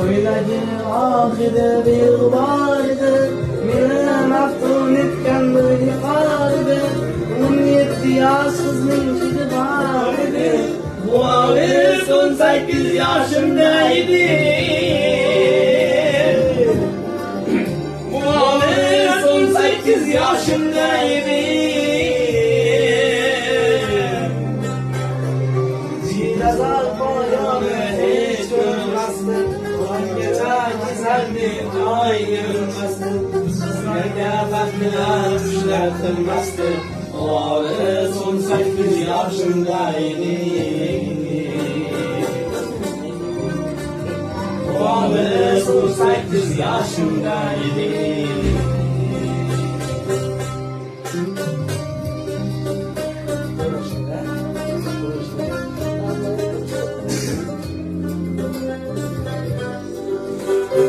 Ko'ylagi oxida beg'ubordi, meni maftun etgan bir iqordi. 17 yosh qizning hidi bor edi, bu olis 18 yoshimda edi. Bu olis 18 yoshimda edi. Jilazor poyoni hech ko'rmasdim, o'ngacha kesaldim joy yurmasdim. Sizlarga baxtlar qushlar qilmasdim, olis 18 yoshimda edi. Olis 18 yoshimda edi.